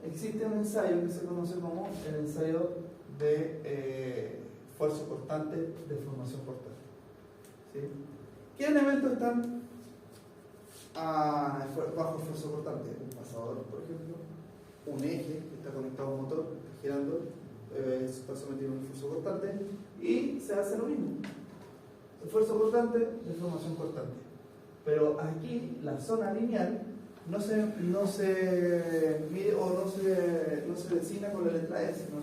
existe un ensayo que se conoce como el ensayo de esfuerzo cortante, deformación cortante. ¿Sí? ¿Qué elementos están bajo esfuerzo cortante? Un pasador, por ejemplo, un eje que está conectado a un motor, está girando, está sometido a un esfuerzo cortante, y se hace lo mismo. Esfuerzo cortante, deformación cortante. Pero aquí la zona lineal no se mide o no se designa con la letra E, sino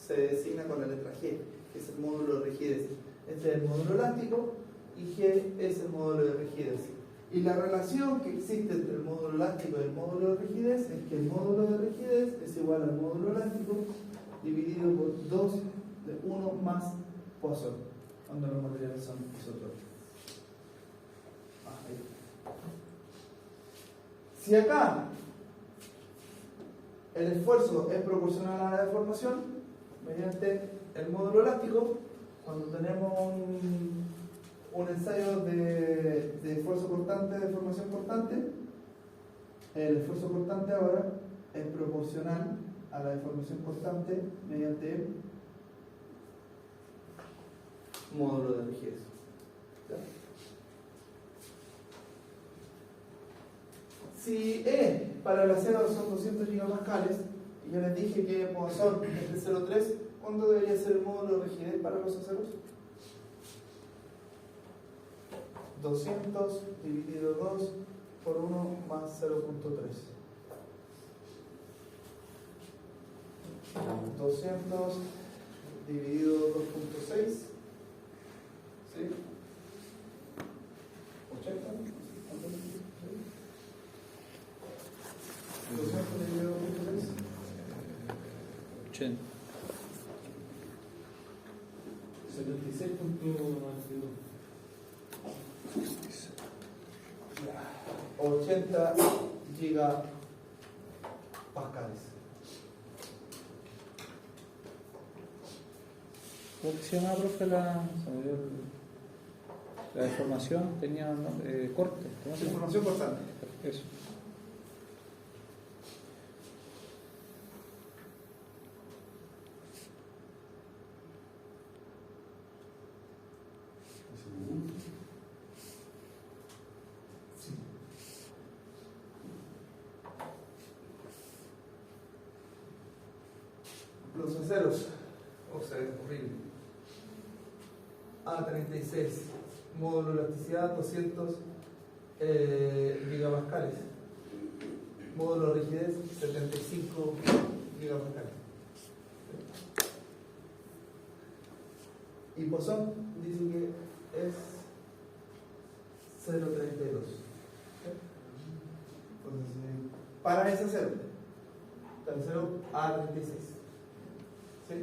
se designa con la letra G, que es el módulo de rigidez. Este es el módulo elástico y G es el módulo de rigidez. Y la relación que existe entre el módulo elástico y el módulo de rigidez es que el módulo de rigidez es igual al módulo elástico dividido por 2 de 1 más Poisson, cuando los materiales son isotrópicos. Si acá el esfuerzo es proporcional a la deformación, mediante el módulo elástico, cuando tenemos un ensayo de esfuerzo cortante, deformación cortante, el esfuerzo cortante ahora es proporcional a la deformación constante mediante el módulo de rigidez. ¿Ya? Si E para el acero son 200 gigapascales, y yo les dije que Poisson es de 0,3, ¿cuánto debería ser el módulo de rigidez para los aceros? 200 dividido 2 por 1 más 0,3. 200 dividido 2,6. ¿Sí? 80. 200 dividido 2,6. 80. 76.92. 80 gigapascales. ¿Cómo que se llama, profe? La deformación tenía un nombre, corte. ¿Cómo se llama? Deformación constante. Eso. los aceros, o sea, es horrible. A36, módulo de elasticidad 200 gigapascales, módulo de rigidez 75 gigapascales. Y Poisson dice que es 0,32. Entonces, para ese acero, el acero A36. ¿Sí?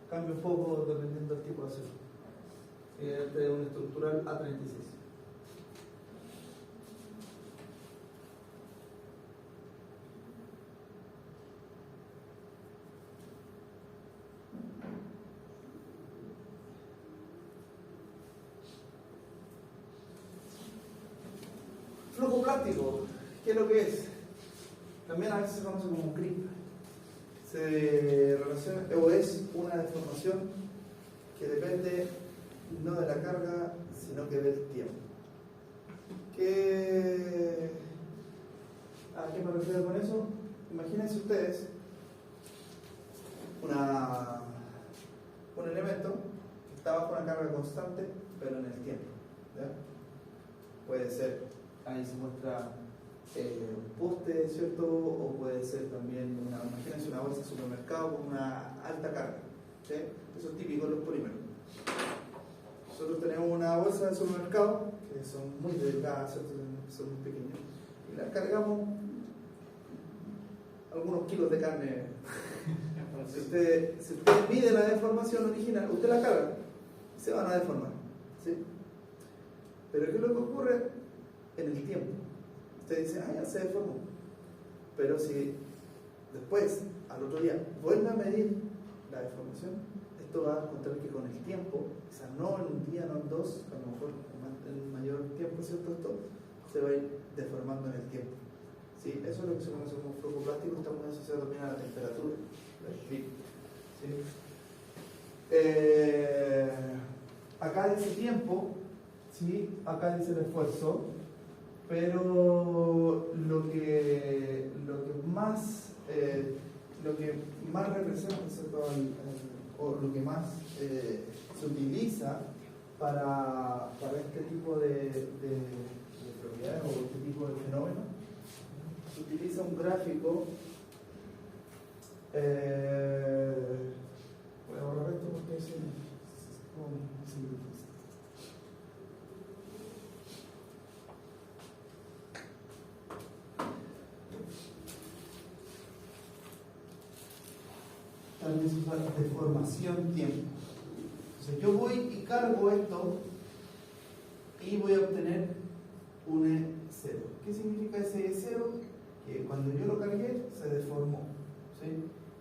Cambia un poco dependiendo del tipo de acero. Este es un estructural A36. Flujo plástico, ¿qué es lo que es? También a veces se conoce como un creep. Se relaciona, o es una deformación que depende no de la carga, sino que del tiempo. ¿A qué me refiero con eso? Imagínense ustedes un elemento que está bajo una carga constante, pero en el tiempo. ¿Ya? Puede ser, ahí se muestra un poste, ¿cierto? O puede ser también imagínense una bolsa de supermercado con una alta carga. ¿Sí? Eso es típico de los polímeros. Nosotros tenemos una bolsa de supermercado que son muy delgadas, ¿cierto? Son muy pequeñas, y la cargamos algunos kilos de carne. Si usted mide la deformación original, usted la carga, se van a deformar. ¿Sí? Pero ¿qué es lo que ocurre en el tiempo? Usted dice, ya se deformó. Pero si después, al otro día, vuelve a medir la deformación, esto va a encontrar que con el tiempo, quizás no en un día, no en dos, a lo mejor en mayor tiempo, ¿cierto? Esto se va a ir deformando en el tiempo. ¿Sí? Eso es lo que se conoce como flujo plástico, está muy asociado también a la temperatura del fluido. ¿Sí? Acá dice tiempo, ¿sí? Acá dice el esfuerzo, pero lo que más representa, ¿cierto? O lo que más se utiliza para este tipo de propiedades o este tipo de fenómenos, se utiliza un gráfico. Voy a borrar esto porque es también se usa deformación tiempo. Entonces yo voy y cargo esto y voy a obtener un E0. ¿Qué significa ese E0? Que cuando yo lo cargué se deformó. ¿Sí?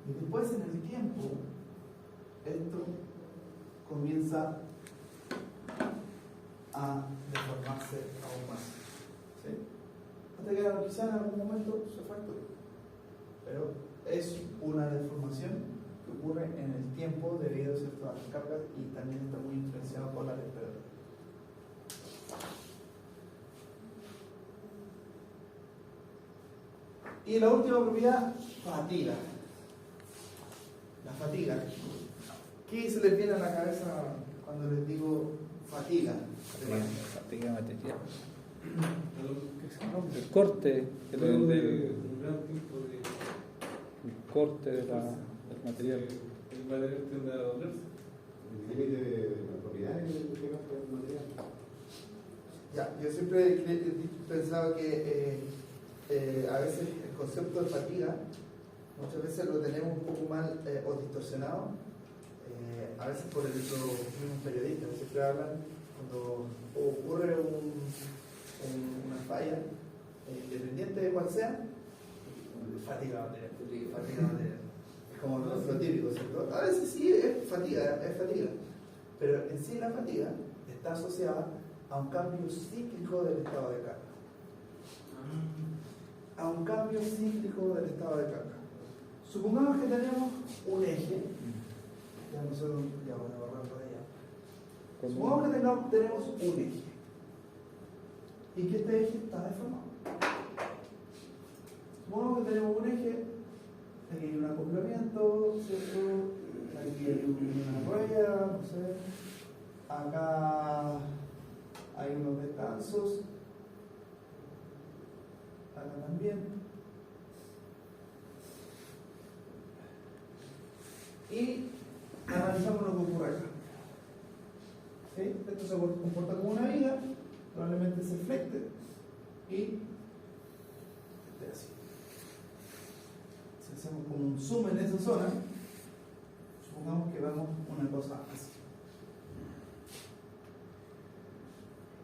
Y después en el tiempo esto comienza a deformarse aún más. ¿Sí? Hasta que quizá en algún momento se fracture. Pero es una deformación que ocurre en el tiempo debido a ciertas cargas y también está muy influenciado por la temperatura. Y la última propiedad, fatiga. La fatiga. ¿Qué se les viene a la cabeza cuando les digo fatiga? Fatiga material. El corte, Un gran tiempo de el corte del material. el material tiende a doblarse. El límite de las propiedades del material. Ya, yo siempre he pensado que a veces el concepto de fatiga muchas veces lo tenemos un poco mal o distorsionado, a veces por los mismos periodistas que siempre hablan cuando ocurre una falla, independiente de cuál sea, fatiga material. Es como lo típico, ¿cierto? A veces sí es fatiga, pero en sí la fatiga está asociada a un cambio cíclico del estado de carga. A un cambio cíclico del estado de carga. Supongamos que tenemos un eje, ya nosotros ya voy a borrar por allá. Supongamos que tenemos un eje y que este eje está deformado. Supongamos que tenemos un eje, aquí hay un acoplamiento, ¿cierto? aquí hay una rueda, no sé, acá hay unos descansos, acá también. Y analizamos lo que ocurre acá. ¿Sí? Esto se comporta como una viga, probablemente se flecte y esté así. Si hacemos como un zoom en esa zona, supongamos que vemos una cosa así.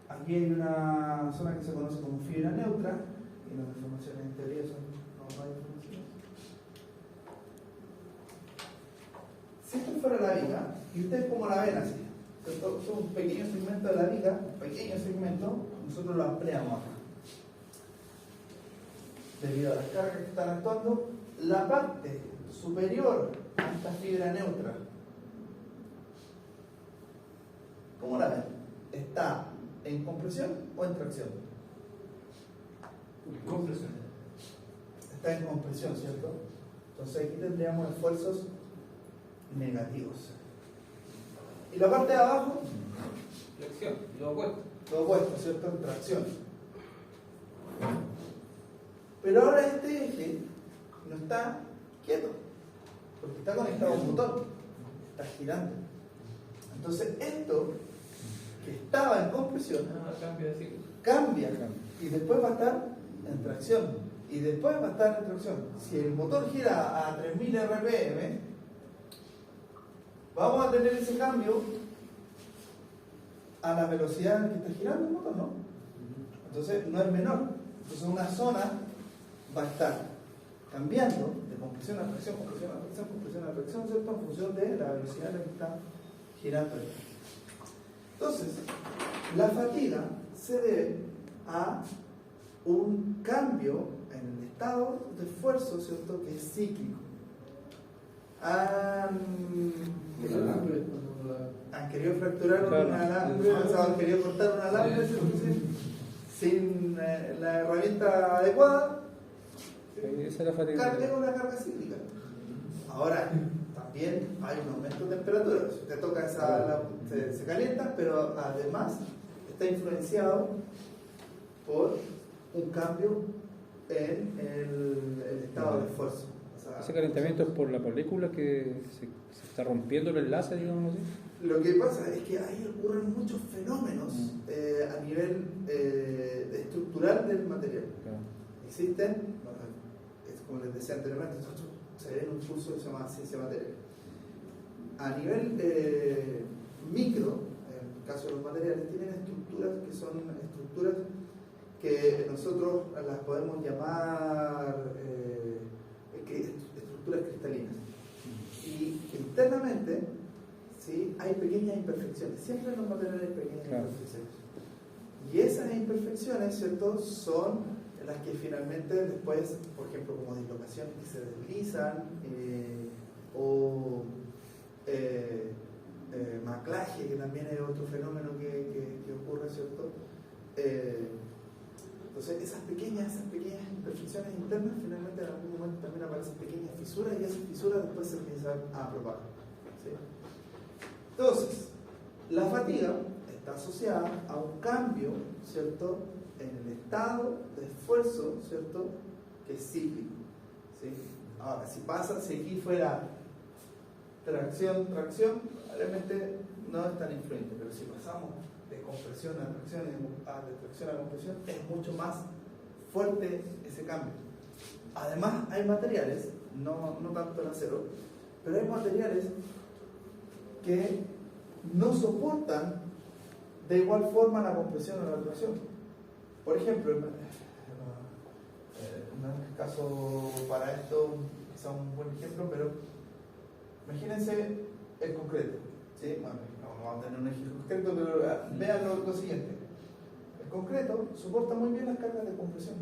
Aquí hay una zona que se conoce como fibra neutra y las deformaciones en teoría son no hay deformaciones. Si esto fuera la viga, y ustedes como la ven así, son un pequeño segmento de la viga, un pequeño segmento, nosotros lo ampliamos acá. Debido a las cargas que están actuando, la parte superior a esta fibra neutra, ¿cómo la ven? ¿Está en compresión o en tracción? Compresión. Está en compresión, ¿cierto? Entonces aquí tendríamos esfuerzos negativos. Y la parte de abajo, Flexión, lo opuesto. lo opuesto, ¿cierto? En tracción. Pero ahora este eje no está quieto, porque está conectado a un motor, está girando. Entonces esto, que estaba en compresión, Cambio de ciclo. cambia y después va a estar en tracción y después va a estar en tracción. Si el motor gira a 3000 RPM, vamos a tener ese cambio a la velocidad en que está girando el motor, ¿no? Entonces no es menor. Entonces una zona va a estar cambiando de compresión a tracción, compresión a tracción, compresión a tracción, ¿cierto? En función de la velocidad en la que está girando el motor. Entonces, la fatiga se debe a un cambio en el estado de esfuerzo, ¿cierto? Que es cíclico. El alambre, cuando Han querido fracturar Claro. un alambre, o sea, han querido cortar un alambre Sí. sin la herramienta adecuada, Esa es la fatiga. carga una carga cíclica. Ahora, también hay un aumento de temperatura. Si usted toca se calienta, pero además está influenciado por un cambio en el estado de esfuerzo. O sea, Ese calentamiento es por la molécula que se está rompiendo el enlace, digamos así. lo que pasa es que ahí ocurren muchos fenómenos a nivel estructural del material. Claro. Existen, es como les decía anteriormente, se ve en un curso que se llama Ciencia Material. A nivel micro, en el caso de los materiales, tienen estructuras que son estructuras que nosotros las podemos llamar estructuras cristalinas. Y internamente, ¿sí? Hay pequeñas imperfecciones. Siempre en los materiales hay pequeñas imperfecciones. Y esas imperfecciones, ¿cierto?, son las que finalmente después, por ejemplo, como dislocaciones que se deslizan o maclaje, que también es otro fenómeno que ocurre, ¿cierto? Entonces esas pequeñas imperfecciones internas finalmente en algún momento también aparecen pequeñas fisuras y esas fisuras después se empiezan a propagar, ¿sí? Entonces, la fatiga está asociada a un cambio, ¿cierto?, en el estado de esfuerzo, ¿cierto?, que es cíclico, ¿sí? Ahora, si aquí fuera tracción, probablemente no es tan influyente, pero si pasamos de compresión a tracción, de tracción a compresión, es mucho más fuerte ese cambio. Además, hay materiales, no tanto el acero, pero hay materiales que no soportan de igual forma la compresión o la tracción. Por ejemplo, un caso para esto, quizá un buen ejemplo, pero imagínense el concreto, ¿sí? Bueno, no vamos a tener un ejemplo concreto, pero vean lo siguiente. El concreto soporta muy bien las cargas de compresión,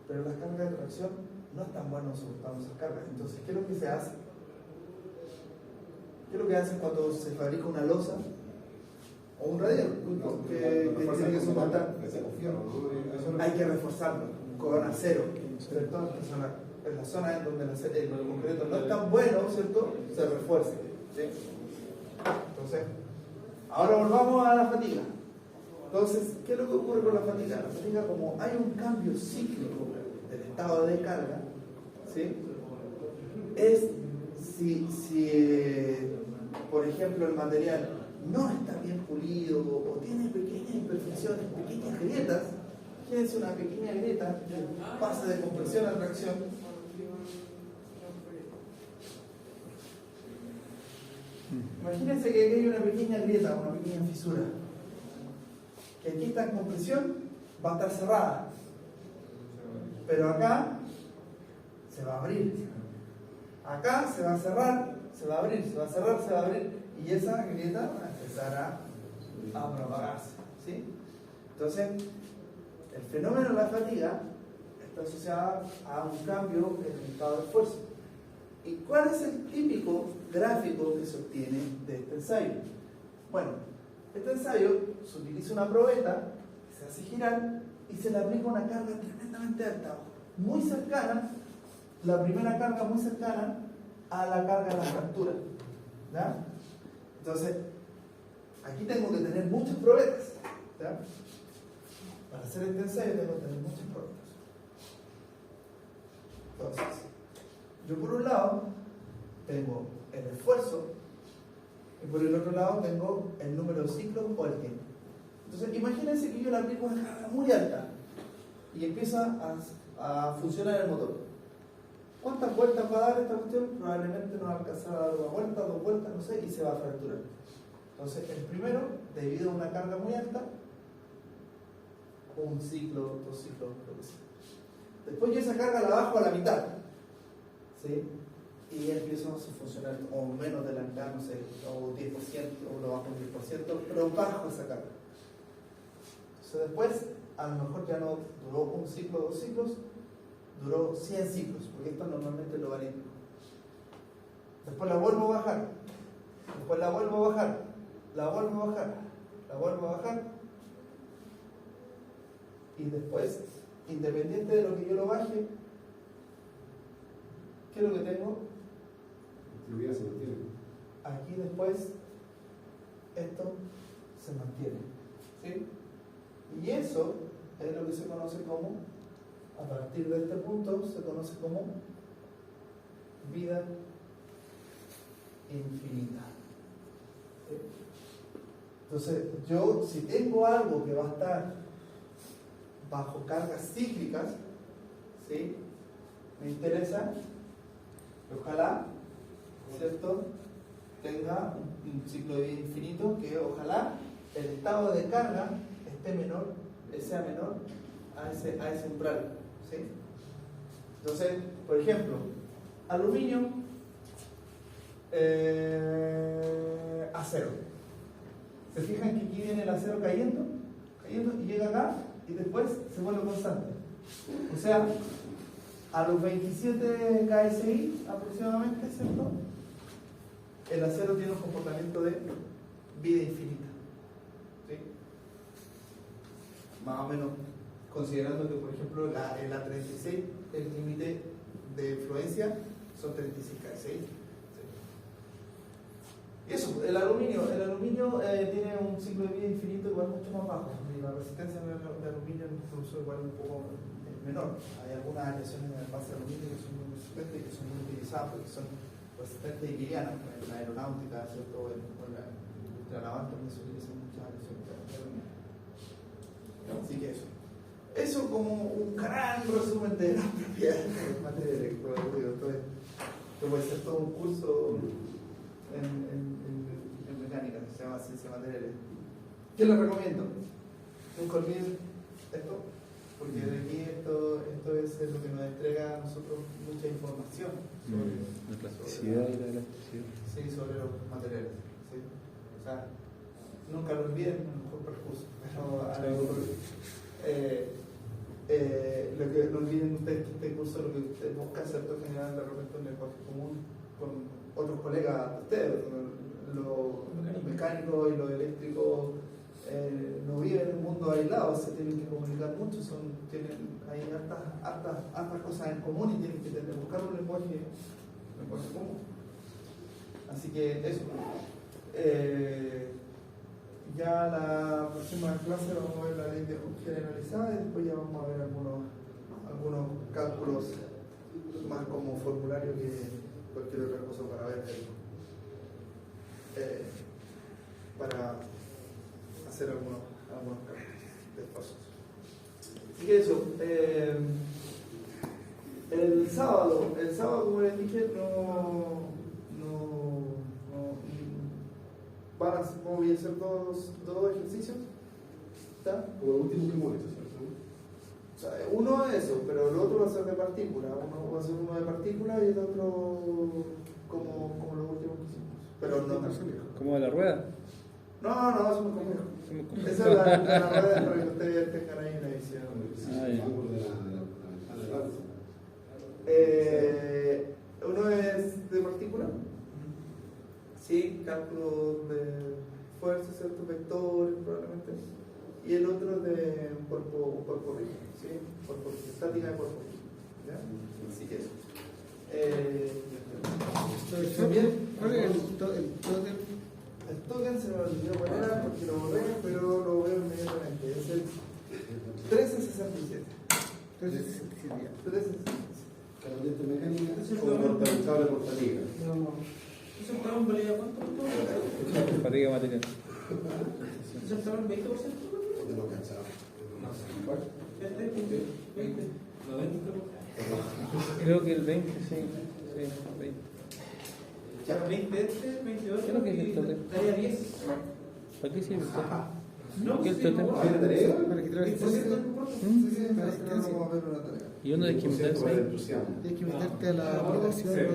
pero las cargas de tracción no es tan bueno soportando esas cargas. Entonces, ¿qué es lo que se hace? ¿Qué es lo que hacen cuando se fabrica una losa o un radiador que tiene que soportar? Hay que reforzarlo con acero, ¿cierto? En la zona en donde el concreto no es tan bueno, ¿cierto? Se refuerza. ¿Sí? Entonces, ahora volvamos a la fatiga. Entonces, ¿qué es lo que ocurre con la fatiga? La fatiga, como hay un cambio cíclico del estado de carga, ¿sí? Es si por ejemplo, el material no está bien pulido o tiene pequeñas imperfecciones, pequeñas grietas. Fíjense una pequeña grieta que pasa de compresión a tracción. Imagínense que aquí hay una pequeña grieta, una pequeña fisura. Que aquí está en compresión, va a estar cerrada. Pero acá se va a abrir. Acá se va a cerrar, se va a abrir, se va a cerrar, se va a abrir. Y esa grieta va a empezar a propagarse. ¿Sí? Entonces, el fenómeno de la fatiga está asociado a un cambio en el estado de esfuerzo. ¿Y cuál es el típico gráfico que se obtiene de este ensayo? Bueno, este ensayo se utiliza una probeta, se hace girar y se le aplica una carga tremendamente alta, muy cercana, la primera carga muy cercana a la carga de la fractura. ¿Ya? Entonces, aquí tengo que tener muchas probetas. ¿Ya? Para hacer este ensayo tengo que tener muchas probetas. Entonces, yo por un lado tengo el esfuerzo y por el otro lado tengo el número de ciclos o el tiempo. Entonces, imagínense que yo le aplico una carga muy alta y empieza a funcionar el motor. ¿Cuántas vueltas va a dar esta cuestión? Probablemente no va a alcanzar a dar una vuelta, 2 vueltas, no sé, y se va a fracturar. Entonces, el primero, debido a una carga muy alta, un ciclo, 2 ciclos, lo que sea. Después yo esa carga la bajo a la mitad, ¿sí? Y empiezo a funcionar, o menos de la mitad, no sé, o 10%, o lo bajo un 10%, pero bajo esa carga. Entonces después, a lo mejor ya no duró un ciclo, 2 ciclos, duró 100 ciclos, porque esto normalmente lo vale. Después la vuelvo a bajar, después la vuelvo a bajar, la vuelvo a bajar, la vuelvo a bajar, y después, independiente de lo que yo lo baje, ¿qué es lo que tengo? La fluidez se mantiene. Aquí después, esto se mantiene. ¿Sí? Y eso es lo que se conoce como, a partir de este punto, se conoce como vida infinita. ¿Sí? Entonces, yo si tengo algo que va a estar bajo cargas cíclicas, ¿sí? Me interesa, ojalá, ¿cierto?, tenga un ciclo de vida infinito, que ojalá el estado de carga esté menor, sea menor a ese umbral, ¿sí? Entonces, por ejemplo, aluminio, acero. ¿Se fijan que aquí viene el acero cayendo y llega acá y después se vuelve constante? O sea, a los 27 KSI aproximadamente, ¿cierto?, el acero tiene un comportamiento de vida infinita. ¿Sí? Más o menos, considerando que, por ejemplo, en la 36, el límite de influencia son 36 KSI. ¿Sí? Y eso, el aluminio tiene un ciclo de vida infinito igual mucho más bajo. Y la resistencia de aluminio incluso igual un poco menor. Hay algunas aleaciones en el base de aluminio que son muy resistentes y que son muy utilizadas porque son resistentes y livianas. En la aeronáutica, ¿cierto? O en la industria naval también se utilizan muchas aleaciones de aluminio. Así que eso como un gran resumen de las propiedades de materia electrónica. Entonces, puede ser todo un curso en mecánica, se llama ciencia de materiales. ¿Qué les recomiendo? Nunca olviden esto, porque de aquí esto es lo que nos entrega a nosotros mucha información sobre la plasticidad y la elasticidad. Sí, sobre los materiales. ¿Sí? O sea, nunca lo olviden, a lo mejor para el curso. Lo que no olviden ustedes que este curso lo que usted busca hacer es generar de repente un lenguaje común con otros colegas de ustedes. Lo mecánico y lo eléctrico no viven en un mundo aislado, se tienen que comunicar mucho, hay hartas cosas en común y tienen que buscar un lenguaje común. Así Así que eso. Ya la próxima clase vamos a ver la ley de Hooke generalizada y después ya vamos a ver algunos cálculos más como formulario que cualquier otra cosa para ver para hacer algunos cálculos despasos. Así que eso. El sábado como les dije, voy a hacer dos ejercicios. ¿Está? Como el último que hemos hecho, ¿cierto? O sea, uno es eso, pero el otro va a ser de partícula. Uno va a ser uno de partícula y el otro como los últimos que hicimos. Pero no tan complejo. ¿Como de la rueda? No, es muy complejo. Es muy complejo. Esa es la rueda para que ustedes tengan ahí una visión. ya. Uno es de partícula, sí, cálculo de fuerzas, ciertos vectores probablemente, y el otro de cuerpo rígido, ¿sí? Estática de cuerpo rígido, ¿ya? Así que eso. ¿Cuál es el token? El token se me olvidó cuál era porque lo borré, pero lo veo inmediatamente. Es el 1367. 1367. Carolina mecánica o mortalizable por fatiga. ¿Eso estaba en validad cuánto? Fatiga material. ¿Eso estaba en 20%? De lo cachado. No sé. ¿20? 20. ¿No 20? Creo que el 20, sí. Sí, 20. Ya, 20 este, 22. ¿Qué es lo que es el total? Daría 10. ¿Para qué sirve esto? No, ¿Qué es sí, el total? no, ¿Tiene tarea? Para que te veas. 20% no importa. Sí, vamos a ver una tarea. ¿Y uno de qué Por meterse el ahí? entusiasmo. Tienes que meterte a la aplicación Sí. de